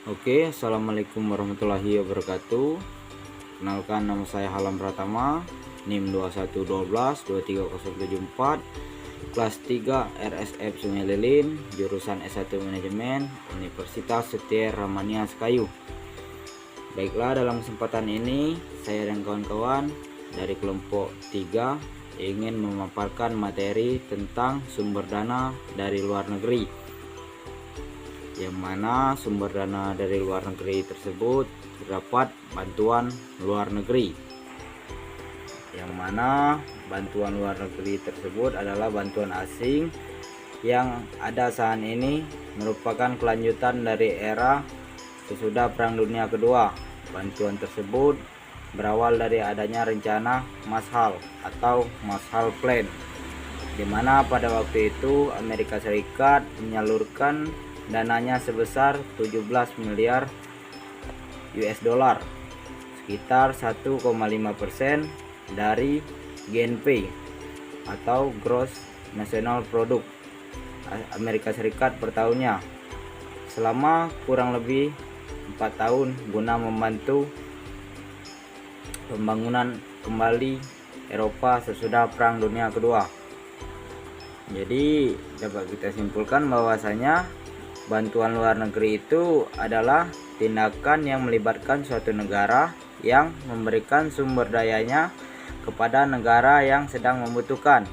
Oke, assalamualaikum warahmatullahi wabarakatuh. Kenalkan, nama saya Halam Pratama, NIM 2112-23074, kelas 3 RSF Sungai Lilin, jurusan S1 Manajemen, Universitas Setir Ramania Sekayu. Baiklah, dalam kesempatan ini saya dan kawan-kawan dari kelompok 3 ingin memaparkan materi tentang sumber dana dari luar negeri, yang mana sumber dana dari luar negeri tersebut terdapat bantuan luar negeri, yang mana bantuan luar negeri tersebut adalah bantuan asing yang ada saat ini merupakan kelanjutan dari era sesudah Perang Dunia Kedua. Bantuan tersebut berawal dari adanya rencana Marshall atau Marshall Plan, di mana pada waktu itu Amerika Serikat menyalurkan dananya sebesar 17 miliar US dollar, sekitar 1,5% dari GNP atau Gross National Product Amerika Serikat per tahunnya, selama kurang lebih 4 tahun guna membantu pembangunan kembali Eropa sesudah Perang Dunia Kedua. Jadi dapat kita simpulkan bahwasanya bantuan luar negeri itu adalah tindakan yang melibatkan suatu negara yang memberikan sumber dayanya kepada negara yang sedang membutuhkan,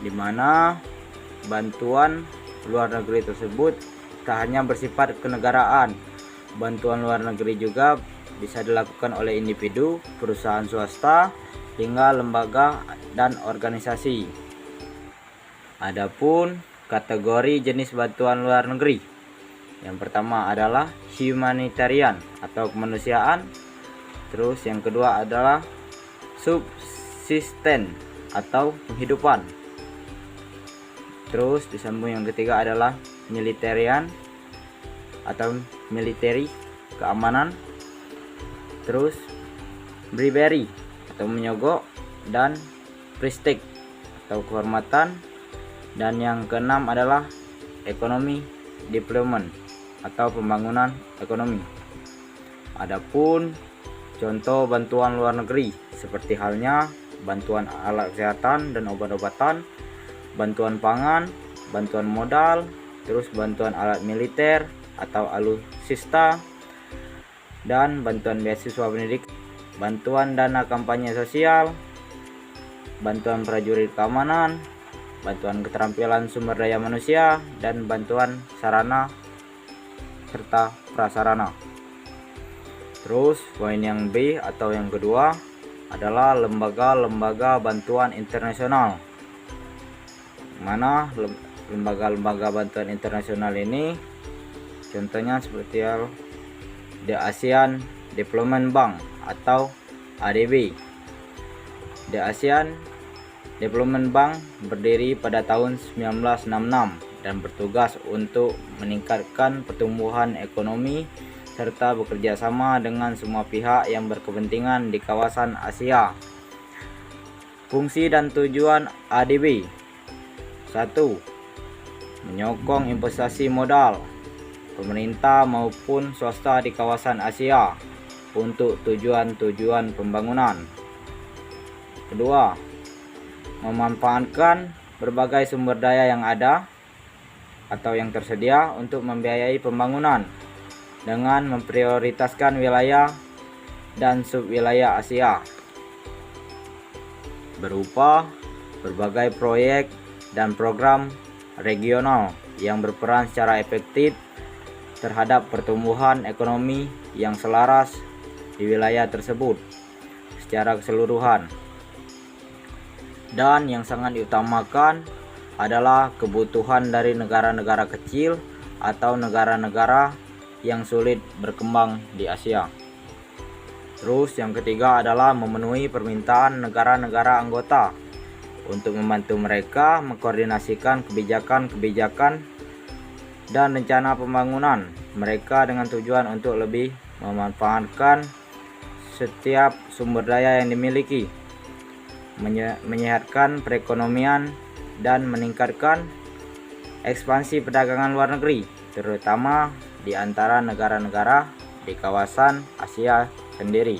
di mana bantuan luar negeri tersebut tak hanya bersifat kenegaraan. Bantuan luar negeri juga bisa dilakukan oleh individu, perusahaan swasta, hingga lembaga dan organisasi. Adapun kategori jenis bantuan luar negeri, yang pertama adalah humanitarian atau kemanusiaan, terus yang kedua adalah subsisten atau penghidupan, terus disambung yang ketiga adalah militarian atau military, keamanan, terus bribery atau menyogok, dan prestige atau kehormatan, dan yang keenam adalah ekonomi development atau pembangunan ekonomi. Adapun contoh bantuan luar negeri seperti halnya bantuan alat kesehatan dan obat-obatan, bantuan pangan, bantuan modal, terus bantuan alat militer atau alutsista, dan bantuan beasiswa pendidikan, bantuan dana kampanye sosial, bantuan prajurit keamanan, bantuan keterampilan sumber daya manusia, dan bantuan sarana serta prasarana. Terus poin yang B atau yang kedua adalah lembaga-lembaga bantuan internasional, mana lembaga-lembaga bantuan internasional ini contohnya seperti The ASEAN Development Bank atau ADB. The ASEAN Development Bank berdiri pada tahun 1966 dan bertugas untuk meningkatkan pertumbuhan ekonomi serta bekerja sama dengan semua pihak yang berkepentingan di kawasan Asia. Fungsi dan tujuan ADB: 1. Menyokong investasi modal pemerintah maupun swasta di kawasan Asia untuk tujuan-tujuan pembangunan. Kedua, memanfaatkan berbagai sumber daya yang ada atau yang tersedia untuk membiayai pembangunan dengan memprioritaskan wilayah dan subwilayah Asia berupa berbagai proyek dan program regional yang berperan secara efektif terhadap pertumbuhan ekonomi yang selaras di wilayah tersebut secara keseluruhan. Dan yang sangat diutamakan adalah kebutuhan dari negara-negara kecil atau negara-negara yang sulit berkembang di Asia. Terus yang ketiga adalah memenuhi permintaan negara-negara anggota untuk membantu mereka mengkoordinasikan kebijakan-kebijakan dan rencana pembangunan mereka dengan tujuan untuk lebih memanfaatkan setiap sumber daya yang dimiliki, menyehatkan perekonomian dan meningkatkan ekspansi perdagangan luar negeri, terutama di antara negara-negara di kawasan Asia sendiri.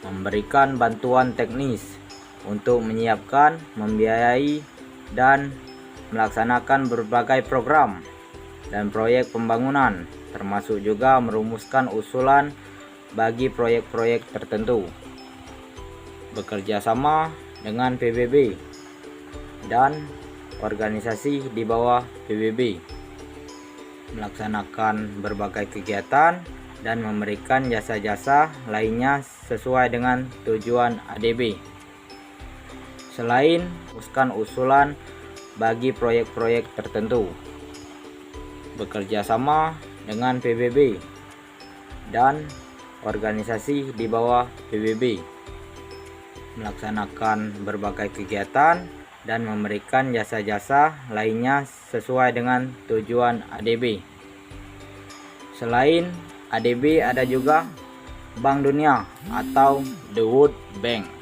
Memberikan bantuan teknis untuk menyiapkan, membiayai, dan melaksanakan berbagai program dan proyek pembangunan, termasuk juga merumuskan usulan bagi proyek-proyek tertentu. Bekerja sama dengan PBB dan organisasi di bawah PBB, melaksanakan berbagai kegiatan dan memberikan jasa-jasa lainnya sesuai dengan tujuan ADB. Selain merumuskan usulan bagi proyek-proyek tertentu, bekerja sama dengan PBB dan organisasi di bawah PBB, melaksanakan berbagai kegiatan dan memberikan jasa-jasa lainnya sesuai dengan tujuan ADB. Selain ADB ada juga Bank Dunia atau The World Bank.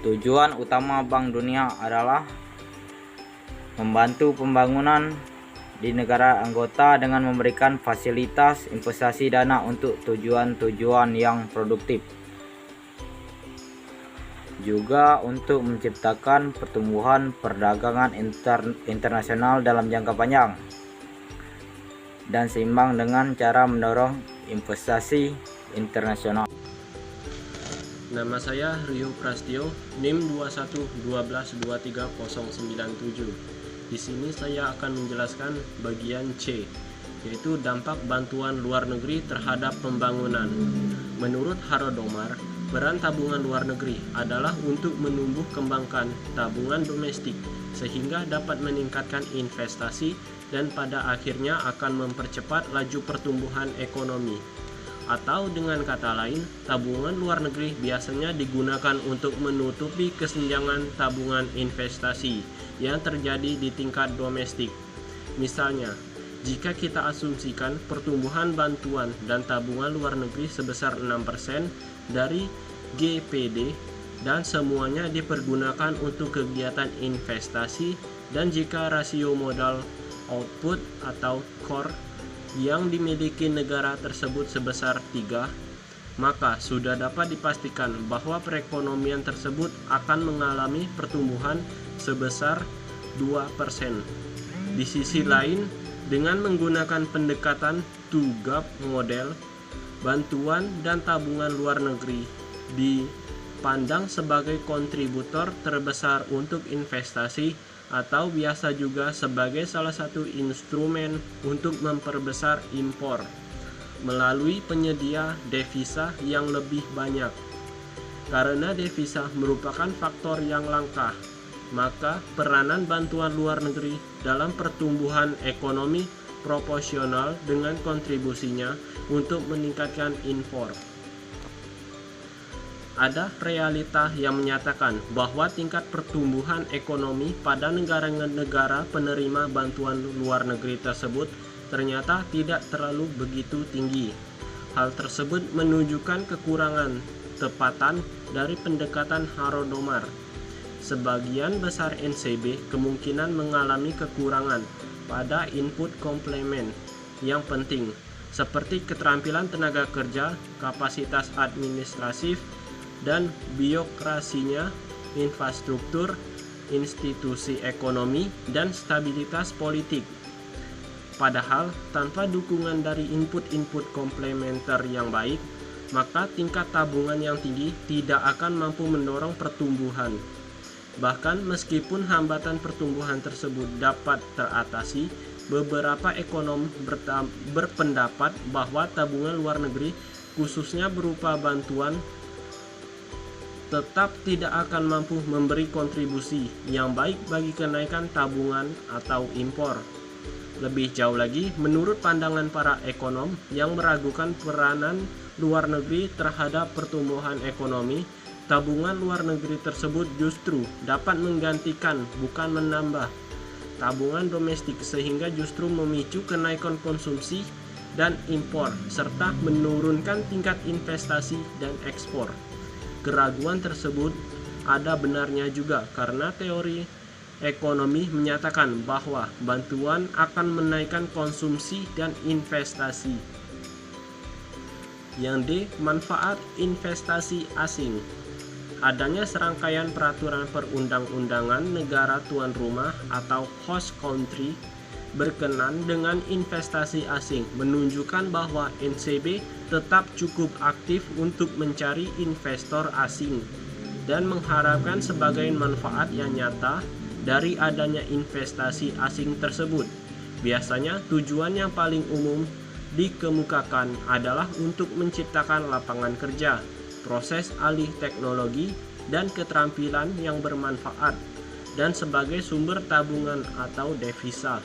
Tujuan utama Bank Dunia adalah membantu pembangunan di negara anggota dengan memberikan fasilitas investasi dana untuk tujuan-tujuan yang produktif. Juga untuk menciptakan pertumbuhan perdagangan internasional dalam jangka panjang dan seimbang dengan cara mendorong investasi internasional. Nama saya Rio Prastio, NIM 2112230097. Di sini saya akan menjelaskan bagian C, yaitu dampak bantuan luar negeri terhadap pembangunan. Menurut Horodomar, peran tabungan luar negeri adalah untuk menumbuh kembangkan tabungan domestik sehingga dapat meningkatkan investasi dan pada akhirnya akan mempercepat laju pertumbuhan ekonomi. Atau dengan kata lain, tabungan luar negeri biasanya digunakan untuk menutupi kesenjangan tabungan investasi yang terjadi di tingkat domestik. Misalnya, jika kita asumsikan pertumbuhan bantuan dan tabungan luar negeri sebesar 6% dari GPD dan semuanya dipergunakan untuk kegiatan investasi, dan jika rasio modal output atau core yang dimiliki negara tersebut sebesar 3, maka sudah dapat dipastikan bahwa perekonomian tersebut akan mengalami pertumbuhan sebesar 2%. Di sisi lain, dengan menggunakan pendekatan two-gap model, bantuan dan tabungan luar negeri dipandang sebagai kontributor terbesar untuk investasi atau biasa juga sebagai salah satu instrumen untuk memperbesar impor melalui penyedia devisa yang lebih banyak. Karena devisa merupakan faktor yang langka, maka peranan bantuan luar negeri dalam pertumbuhan ekonomi proporsional dengan kontribusinya untuk meningkatkan impor. Ada realita yang menyatakan bahwa tingkat pertumbuhan ekonomi pada negara-negara penerima bantuan luar negeri tersebut ternyata tidak terlalu begitu tinggi. Hal tersebut menunjukkan kekurangan tepatan dari pendekatan Horodomar. Sebagian besar NCB kemungkinan mengalami kekurangan pada input komplemen yang penting, seperti keterampilan tenaga kerja, kapasitas administratif, dan birokrasinya, infrastruktur, institusi ekonomi, dan stabilitas politik. Padahal, tanpa dukungan dari input-input komplementer yang baik, maka tingkat tabungan yang tinggi tidak akan mampu mendorong pertumbuhan. Bahkan meskipun hambatan pertumbuhan tersebut dapat teratasi, beberapa ekonom berpendapat bahwa tabungan luar negeri, khususnya berupa bantuan, tetap tidak akan mampu memberi kontribusi yang baik bagi kenaikan tabungan atau impor. Lebih jauh lagi, menurut pandangan para ekonom yang meragukan peranan luar negeri terhadap pertumbuhan ekonomi, tabungan luar negeri tersebut justru dapat menggantikan, bukan menambah, tabungan domestik, sehingga justru memicu kenaikan konsumsi dan impor serta menurunkan tingkat investasi dan ekspor. Keraguan tersebut ada benarnya juga karena teori ekonomi menyatakan bahwa bantuan akan menaikkan konsumsi dan investasi. Yang D. Manfaat investasi asing. Adanya serangkaian peraturan perundang-undangan negara tuan rumah atau host country berkenan dengan investasi asing menunjukkan bahwa NCB tetap cukup aktif untuk mencari investor asing dan mengharapkan sebagai manfaat yang nyata dari adanya investasi asing tersebut. Biasanya tujuan yang paling umum dikemukakan adalah untuk menciptakan lapangan kerja, proses alih teknologi, dan keterampilan yang bermanfaat, dan sebagai sumber tabungan atau devisa.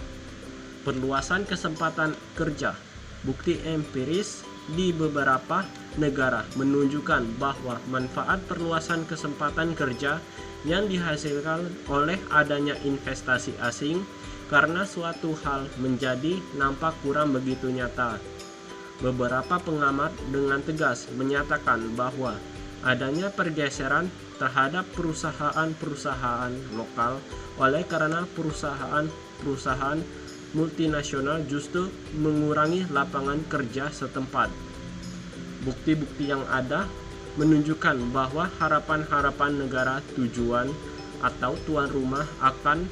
Perluasan kesempatan kerja. Bukti empiris di beberapa negara menunjukkan bahwa manfaat perluasan kesempatan kerja yang dihasilkan oleh adanya investasi asing karena suatu hal menjadi nampak kurang begitu nyata. Beberapa pengamat dengan tegas menyatakan bahwa adanya pergeseran terhadap perusahaan-perusahaan lokal oleh karena perusahaan-perusahaan multinasional justru mengurangi lapangan kerja setempat. Bukti-bukti yang ada menunjukkan bahwa harapan-harapan negara tujuan atau tuan rumah akan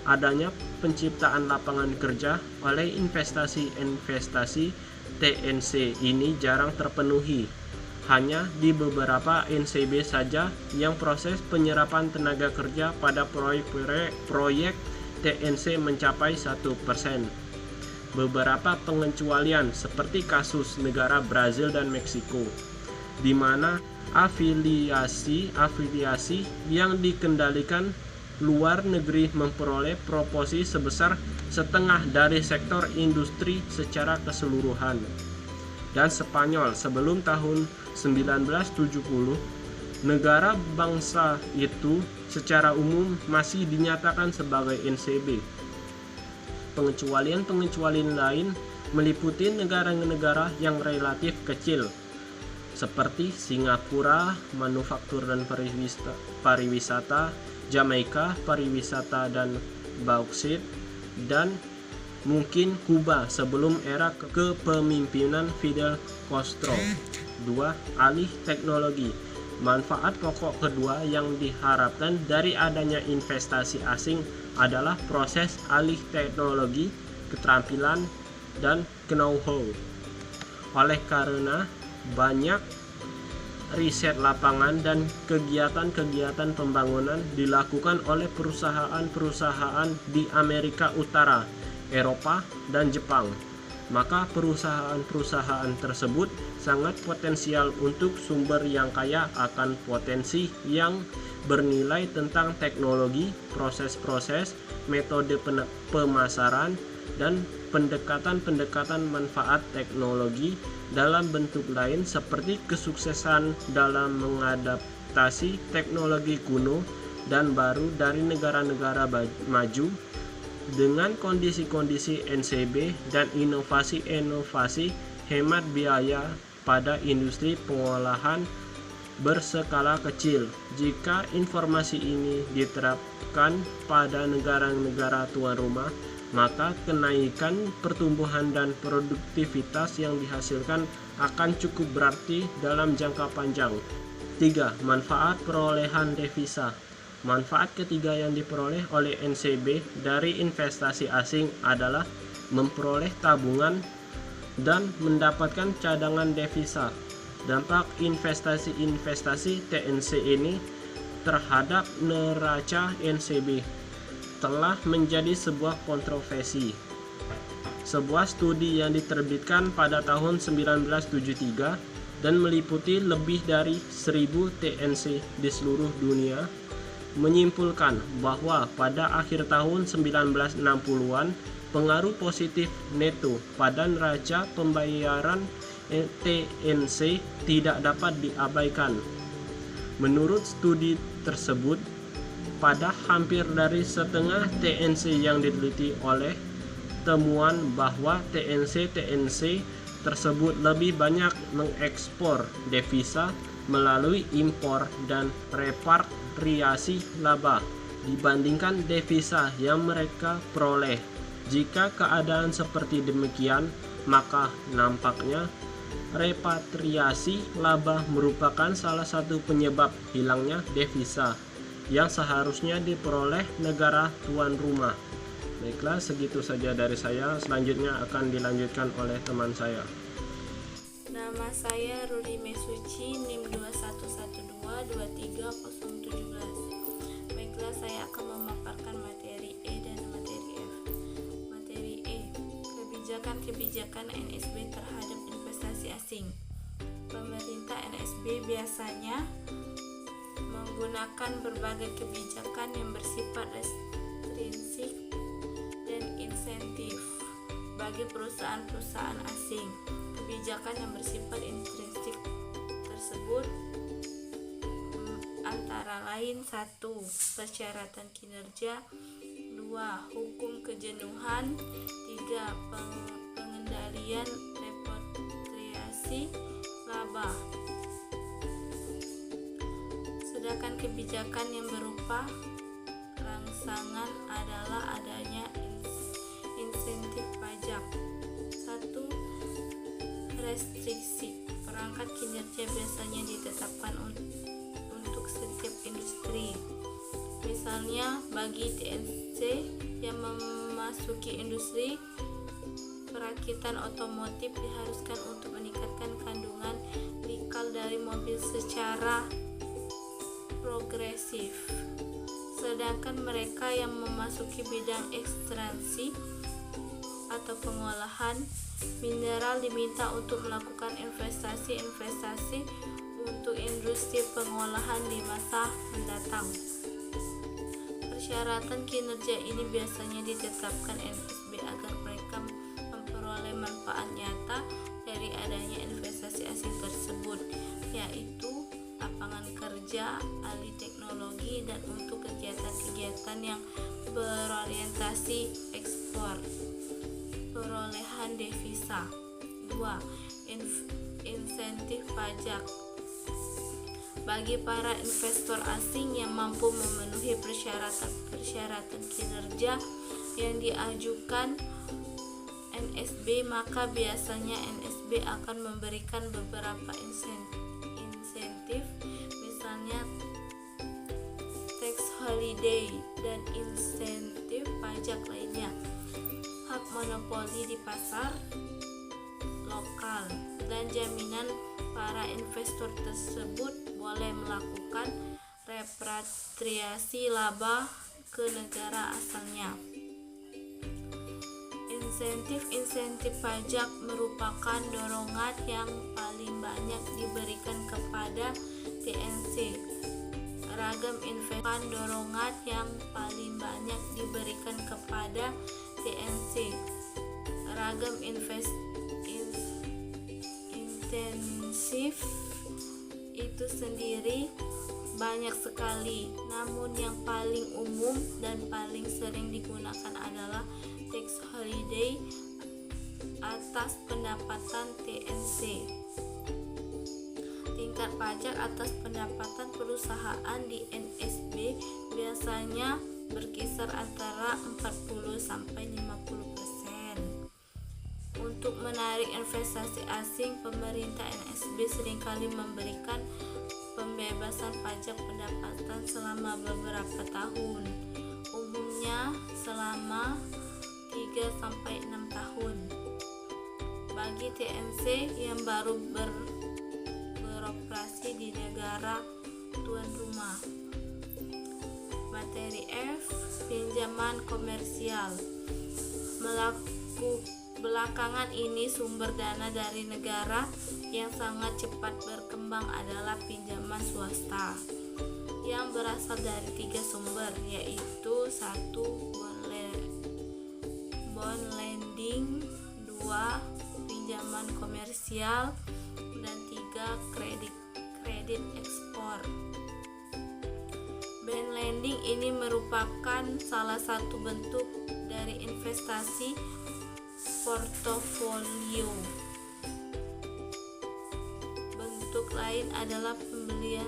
adanya penciptaan lapangan kerja oleh investasi TNC ini jarang terpenuhi. Hanya di beberapa NCB saja yang proses penyerapan tenaga kerja pada proyek TNC mencapai 1%. Beberapa pengecualian seperti kasus negara Brazil dan Meksiko, di mana afiliasi yang dikendalikan luar negeri memperoleh proporsi sebesar setengah dari sektor industri secara keseluruhan. Dan Spanyol sebelum tahun 1970, negara bangsa itu secara umum masih dinyatakan sebagai NCB. Pengecualian lain meliputi negara-negara yang relatif kecil seperti Singapura, manufaktur dan pariwisata, Jamaika, pariwisata dan bauksit, dan mungkin Kuba sebelum era kepemimpinan Fidel Castro. 2. Alih teknologi. Manfaat pokok kedua yang diharapkan dari adanya investasi asing adalah proses alih teknologi, keterampilan, dan know-how. Oleh karena banyak riset lapangan dan kegiatan-kegiatan pembangunan dilakukan oleh perusahaan-perusahaan di Amerika Utara, Eropa, dan Jepang, maka perusahaan-perusahaan tersebut sangat potensial untuk sumber yang kaya akan potensi yang bernilai tentang teknologi, proses-proses, metode pemasaran, dan pendekatan-pendekatan manfaat teknologi dalam bentuk lain seperti kesuksesan dalam mengadaptasi teknologi kuno dan baru dari negara-negara maju dengan kondisi-kondisi NCB dan inovasi-inovasi hemat biaya pada industri pengolahan berskala kecil. Jika informasi ini diterapkan pada negara-negara tuan rumah, maka kenaikan pertumbuhan dan produktivitas yang dihasilkan akan cukup berarti dalam jangka panjang. 3. Manfaat perolehan devisa. Manfaat ketiga yang diperoleh oleh NCB dari investasi asing adalah memperoleh tabungan dan mendapatkan cadangan devisa. Dampak investasi TNC ini terhadap neraca NCB telah menjadi sebuah kontroversi. Sebuah studi yang diterbitkan pada tahun 1973 dan meliputi lebih dari 1000 TNC di seluruh dunia menyimpulkan bahwa pada akhir tahun 1960-an pengaruh positif neto pada neraca pembayaran TNC tidak dapat diabaikan. Menurut studi tersebut, pada hampir dari setengah TNC yang diteliti oleh temuan bahwa TNC tersebut lebih banyak mengekspor devisa melalui impor dan repatriasi laba dibandingkan devisa yang mereka peroleh. Jika keadaan seperti demikian, maka nampaknya repatriasi laba merupakan salah satu penyebab hilangnya devisa yang seharusnya diperoleh negara tuan rumah. Baiklah, segitu saja dari saya. Selanjutnya akan dilanjutkan oleh teman saya. Nama saya Rudi Mesuci, NIM 2112230017. Baiklah, saya akan memaparkan materi E dan materi F. Materi E, kebijakan NSB terhadap investasi asing. Pemerintah NSB biasanya menggunakan berbagai kebijakan yang bersifat restrinsik dan insentif bagi perusahaan-perusahaan asing. Kebijakan yang bersifat intrinsik tersebut antara lain: 1. Persyaratan kinerja, 2. Hukum kejenuhan, 3. Pengendalian repatriasi laba. Sedangkan kebijakan yang berupa rangsangan adalah adanya insentif pajak. 1. Restriksi. Perangkat kinerja biasanya ditetapkan untuk setiap industri. Misalnya, bagi TNC yang memasuki industri perakitan otomotif diharuskan untuk meningkatkan kandungan nikkel dari mobil secara progresif. Sedangkan mereka yang memasuki bidang ekstraksi atau pengolahan mineral diminta untuk melakukan investasi untuk industri pengolahan di masa mendatang. Persyaratan kinerja ini biasanya ditetapkan NSB agar mereka memperoleh manfaat nyata dari adanya investasi asing tersebut, yaitu lapangan kerja, alih teknologi, dan untuk kegiatan-kegiatan yang berorientasi ekspor. Perolehan devisa. 2. Insentif pajak. Bagi para investor asing yang mampu memenuhi persyaratan kinerja yang diajukan NSB, maka biasanya NSB akan memberikan beberapa insentif, misalnya tax holiday dan insentif pajak lainnya. Hak monopoli di pasar lokal dan jaminan para investor tersebut boleh melakukan repatriasi laba ke negara asalnya. Insentif pajak merupakan dorongan yang paling banyak diberikan kepada TNC. Ragam investasi dorongan yang paling banyak diberikan kepada TNC. Ragam intensif itu sendiri banyak sekali, namun yang paling umum dan paling sering digunakan adalah tax holiday atas pendapatan TNC. Tingkat pajak atas pendapatan perusahaan di NSB biasanya berkisar antara 40-50%. Untuk menarik investasi asing, pemerintah NSB seringkali memberikan pembebasan pajak pendapatan selama beberapa tahun, umumnya selama 3-6 tahun. Bagi TNC yang baru beroperasi di negara tuan rumah. Materi F, pinjaman komersial. Belakangan ini sumber dana dari negara yang sangat cepat berkembang adalah pinjaman swasta yang berasal dari 3 sumber, yaitu 1. Bond lending, 2. Pinjaman komersial, dan 3. Kredit ekspor. Bond lending ini merupakan salah satu bentuk dari investasi portofolio. Bentuk lain adalah pembelian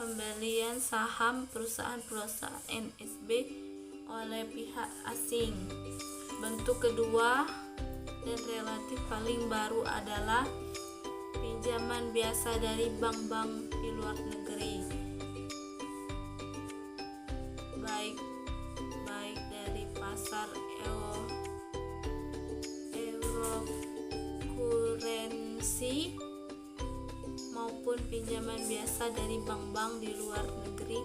pembelian saham perusahaan-perusahaan NSB oleh pihak asing. Bentuk kedua dan relatif paling baru adalah pinjaman biasa dari bank-bank di luar negeri, baik dari pasar eurokurensi maupun pinjaman biasa dari bank-bank di luar negeri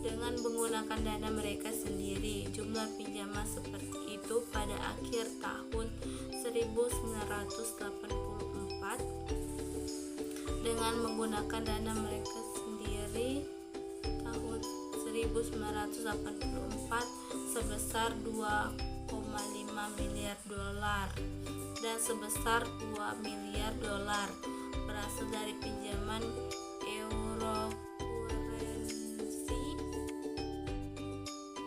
dengan menggunakan dana mereka sendiri. Jumlah pinjaman seperti itu pada akhir tahun 1984 dengan menggunakan dana mereka sendiri tahun 1984 sebesar 2,5 miliar dolar dan sebesar 2 miliar dolar berasal dari pinjaman eurokurensi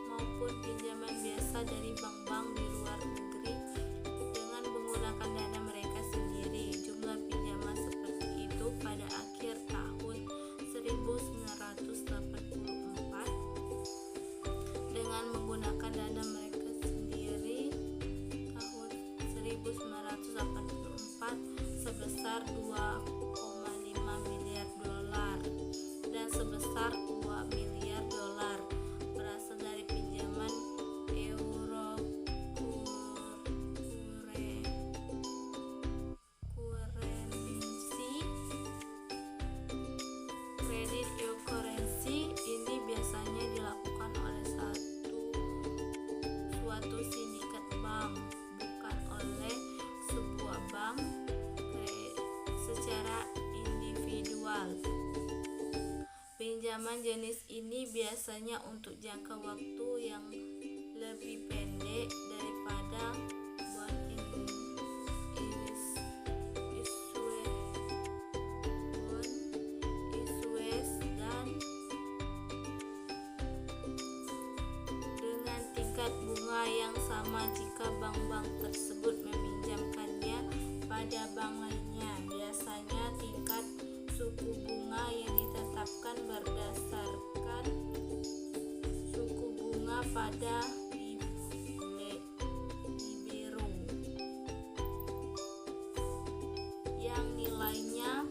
maupun pinjaman biasa dari bank-bank di luar negeri dengan menggunakan dana mereka sendiri. Jumlah pinjaman seperti itu pada akhir tahun 1984 dengan menggunakan dana mereka sendiri tahun 1984 sebesar 2,5 miliar dolar dan sebesar 2 miliar dolar berasal dari pinjaman eurokurensi. Kredit eurokurensi ini biasanya dilakukan oleh suatu sindikat bank, bukan oleh sebuah bank secara individual. Pinjaman jenis ini biasanya untuk jangka waktu yang lebih pendek daripada bond issues dan dengan tingkat bunga yang sama jika bank-bank tersebut meminjamkannya pada bank lainnya. Biasanya tingkat suku bunga yang ditetapkan berdasarkan suku bunga pada libero yang nilainya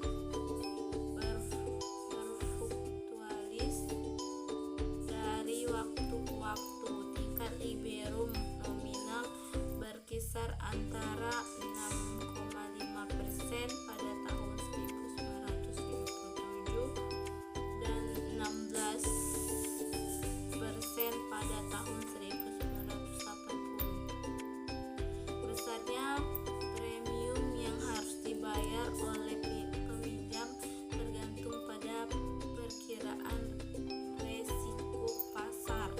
berfluktualis dari waktu ke waktu. Tingkat libero nominal berkisar antara 6,5% pada tahun 1957 dan 16% pada tahun 1980. Besarnya premium yang harus dibayar oleh peminjam tergantung pada perkiraan resiko pasar.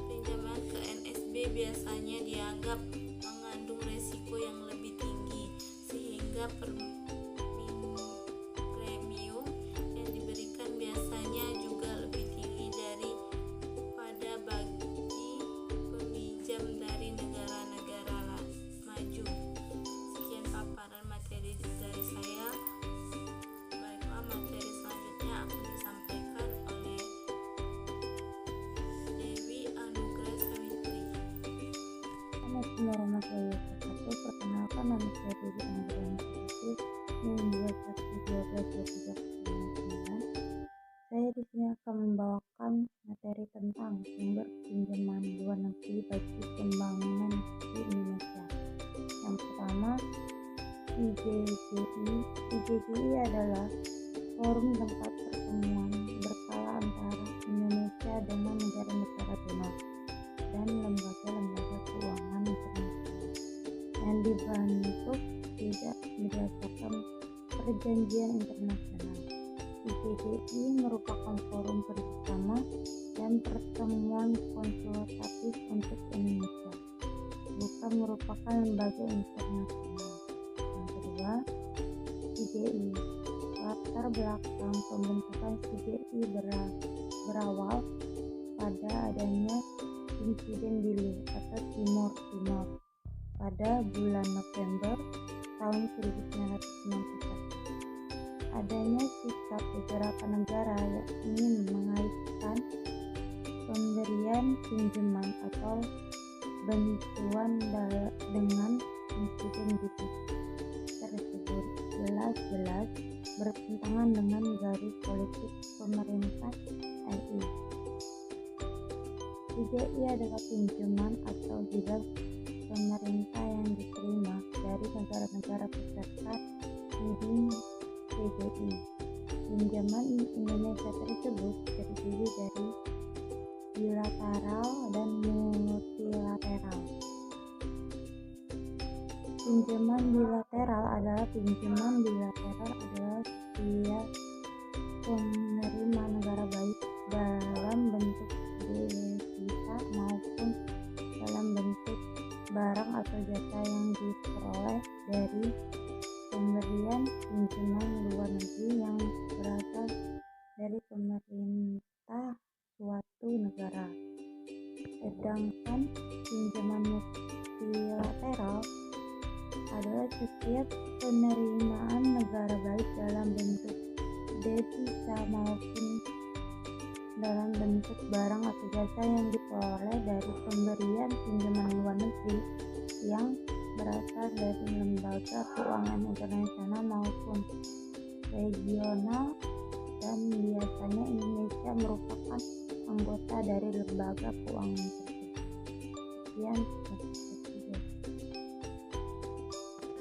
Pinjaman ke NSB biasanya dianggap mengandung resiko yang lebih tinggi, sehingga premium yang diberikan biasanya juga lebih tinggi daripada bagi peminjam dari negara-negara maju. Sekian paparan materi dari saya. Baiklah, materi selanjutnya akan disampaikan oleh Dewi Anugrah Savitri. Assalamualaikum warahmatullahi wabarakatuh. Perkenalkan, nama saya Dewi Anugrah Savitri, membuat saksi 12/23/2009. Saya di sini akan membawakan materi tentang sumber pinjaman luar negeri bagi pembangunan di Indonesia. Yang pertama, IGGI. IGGI adalah forum tempat pertemuan berkala antara Indonesia dengan negara-negara donor dan lembaga-lembaga keuangan internasional yang dibentuk tidak berdasarkan perjanjian internasional. IGGI merupakan forum kerjasama dan pertemuan konsultatif untuk Indonesia, bukan merupakan lembaga internasional. Yang kedua, CGI. Latar belakang pembentukan CGI berawal pada adanya insiden Dili atau Timor Timur pada bulan November tahun 1991. adanya sikap beberapa negara yang ingin mengaitkan pemberian pinjaman atau bantuan dengan insiden gitu tersebut jelas-jelas bertentangan dengan garis politik pemerintah RI. PJI adalah pinjaman atau hibah pemerintah yang diterima dari negara-negara peserta bidding PJI. Pinjaman Indonesia tersebut terdiri dari bilateral dan multilateral. Pinjaman bilateral adalah setiap penerima negara baik dalam bentuk devisa maupun dalam bentuk barang atau jasa yang diperoleh dari pemberian pinjaman luar negeri yang berasal dari pemerintah suatu negara. Sedangkan pinjaman multilateral adalah setiap penerimaan negara baik dalam bentuk devisa maupun dalam bentuk barang atau jasa yang diperoleh dari pemberian pinjaman luar negeri yang berasal dari lembaga keuangan internasional maupun regional, dan biasanya Indonesia merupakan anggota dari lembaga keuangan tersebut. Sekian.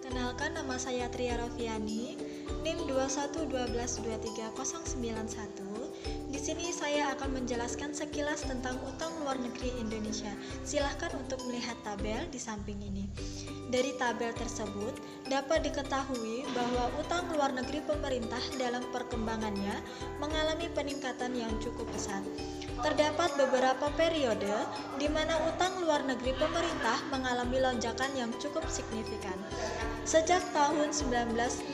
Kenalkan, nama saya Tria Rofiani, NIM 2112230091. Di sini saya akan menjelaskan sekilas tentang utang luar negeri Indonesia. Silahkan untuk melihat tabel di samping ini. Dari tabel tersebut dapat diketahui bahwa utang luar negeri pemerintah dalam perkembangannya mengalami peningkatan yang cukup pesat. Terdapat beberapa periode di mana utang luar negeri pemerintah mengalami lonjakan yang cukup signifikan. Sejak tahun 1966.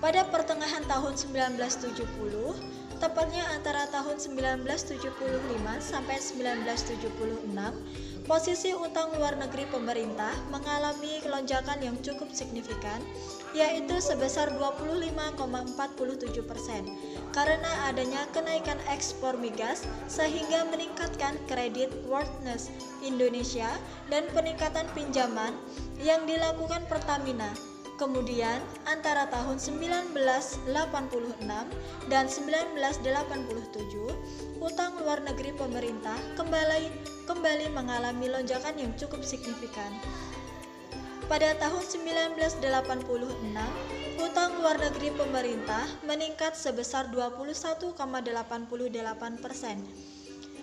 Pada pertengahan tahun 1970, tepatnya antara tahun 1975 sampai 1976, posisi utang luar negeri pemerintah mengalami lonjakan yang cukup signifikan, yaitu sebesar 25,47%, karena adanya kenaikan ekspor migas sehingga meningkatkan kredit worthiness Indonesia dan peningkatan pinjaman yang dilakukan Pertamina. Kemudian antara tahun 1986 dan 1987, utang luar negeri pemerintah kembali mengalami lonjakan yang cukup signifikan. Pada tahun 1986, utang luar negeri pemerintah meningkat sebesar 21,88%.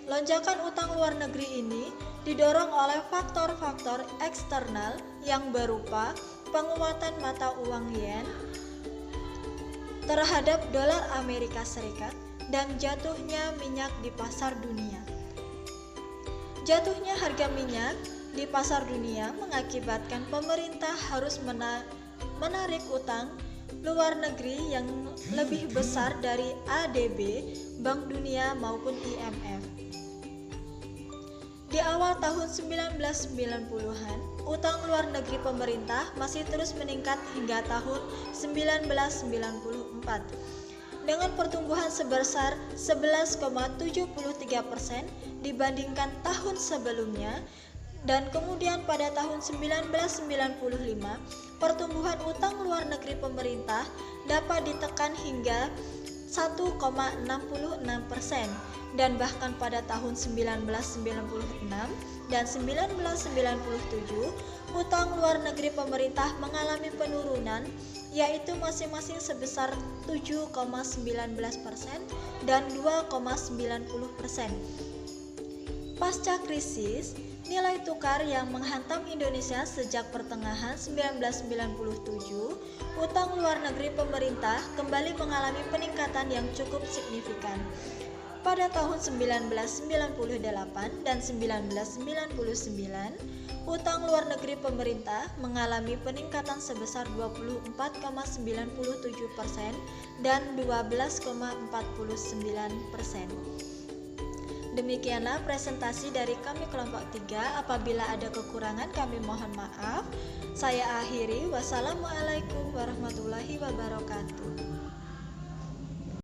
Lonjakan utang luar negeri ini didorong oleh faktor-faktor eksternal yang berupa penguatan mata uang yen terhadap dolar Amerika Serikat dan jatuhnya minyak di pasar dunia. Jatuhnya harga minyak di pasar dunia mengakibatkan pemerintah harus menarik utang luar negeri yang lebih besar dari ADB, Bank Dunia maupun IMF. Di awal tahun 1990-an, utang luar negeri pemerintah masih terus meningkat hingga tahun 1994 dengan pertumbuhan sebesar 11,73% dibandingkan tahun sebelumnya, dan kemudian pada tahun 1995 pertumbuhan utang luar negeri pemerintah dapat ditekan hingga 1,66%, dan bahkan pada tahun 1996 dan 1997 utang luar negeri pemerintah mengalami penurunan, yaitu masing-masing sebesar 7,19% dan 2,90%. Pasca krisis nilai tukar yang menghantam Indonesia sejak pertengahan 1997, utang luar negeri pemerintah kembali mengalami peningkatan yang cukup signifikan. Pada tahun 1998 dan 1999, utang luar negeri pemerintah mengalami peningkatan sebesar 24,97% dan 12,49%. Demikianlah presentasi dari kami kelompok 3. Apabila ada kekurangan kami mohon maaf. Saya akhiri. Wassalamualaikum warahmatullahi wabarakatuh.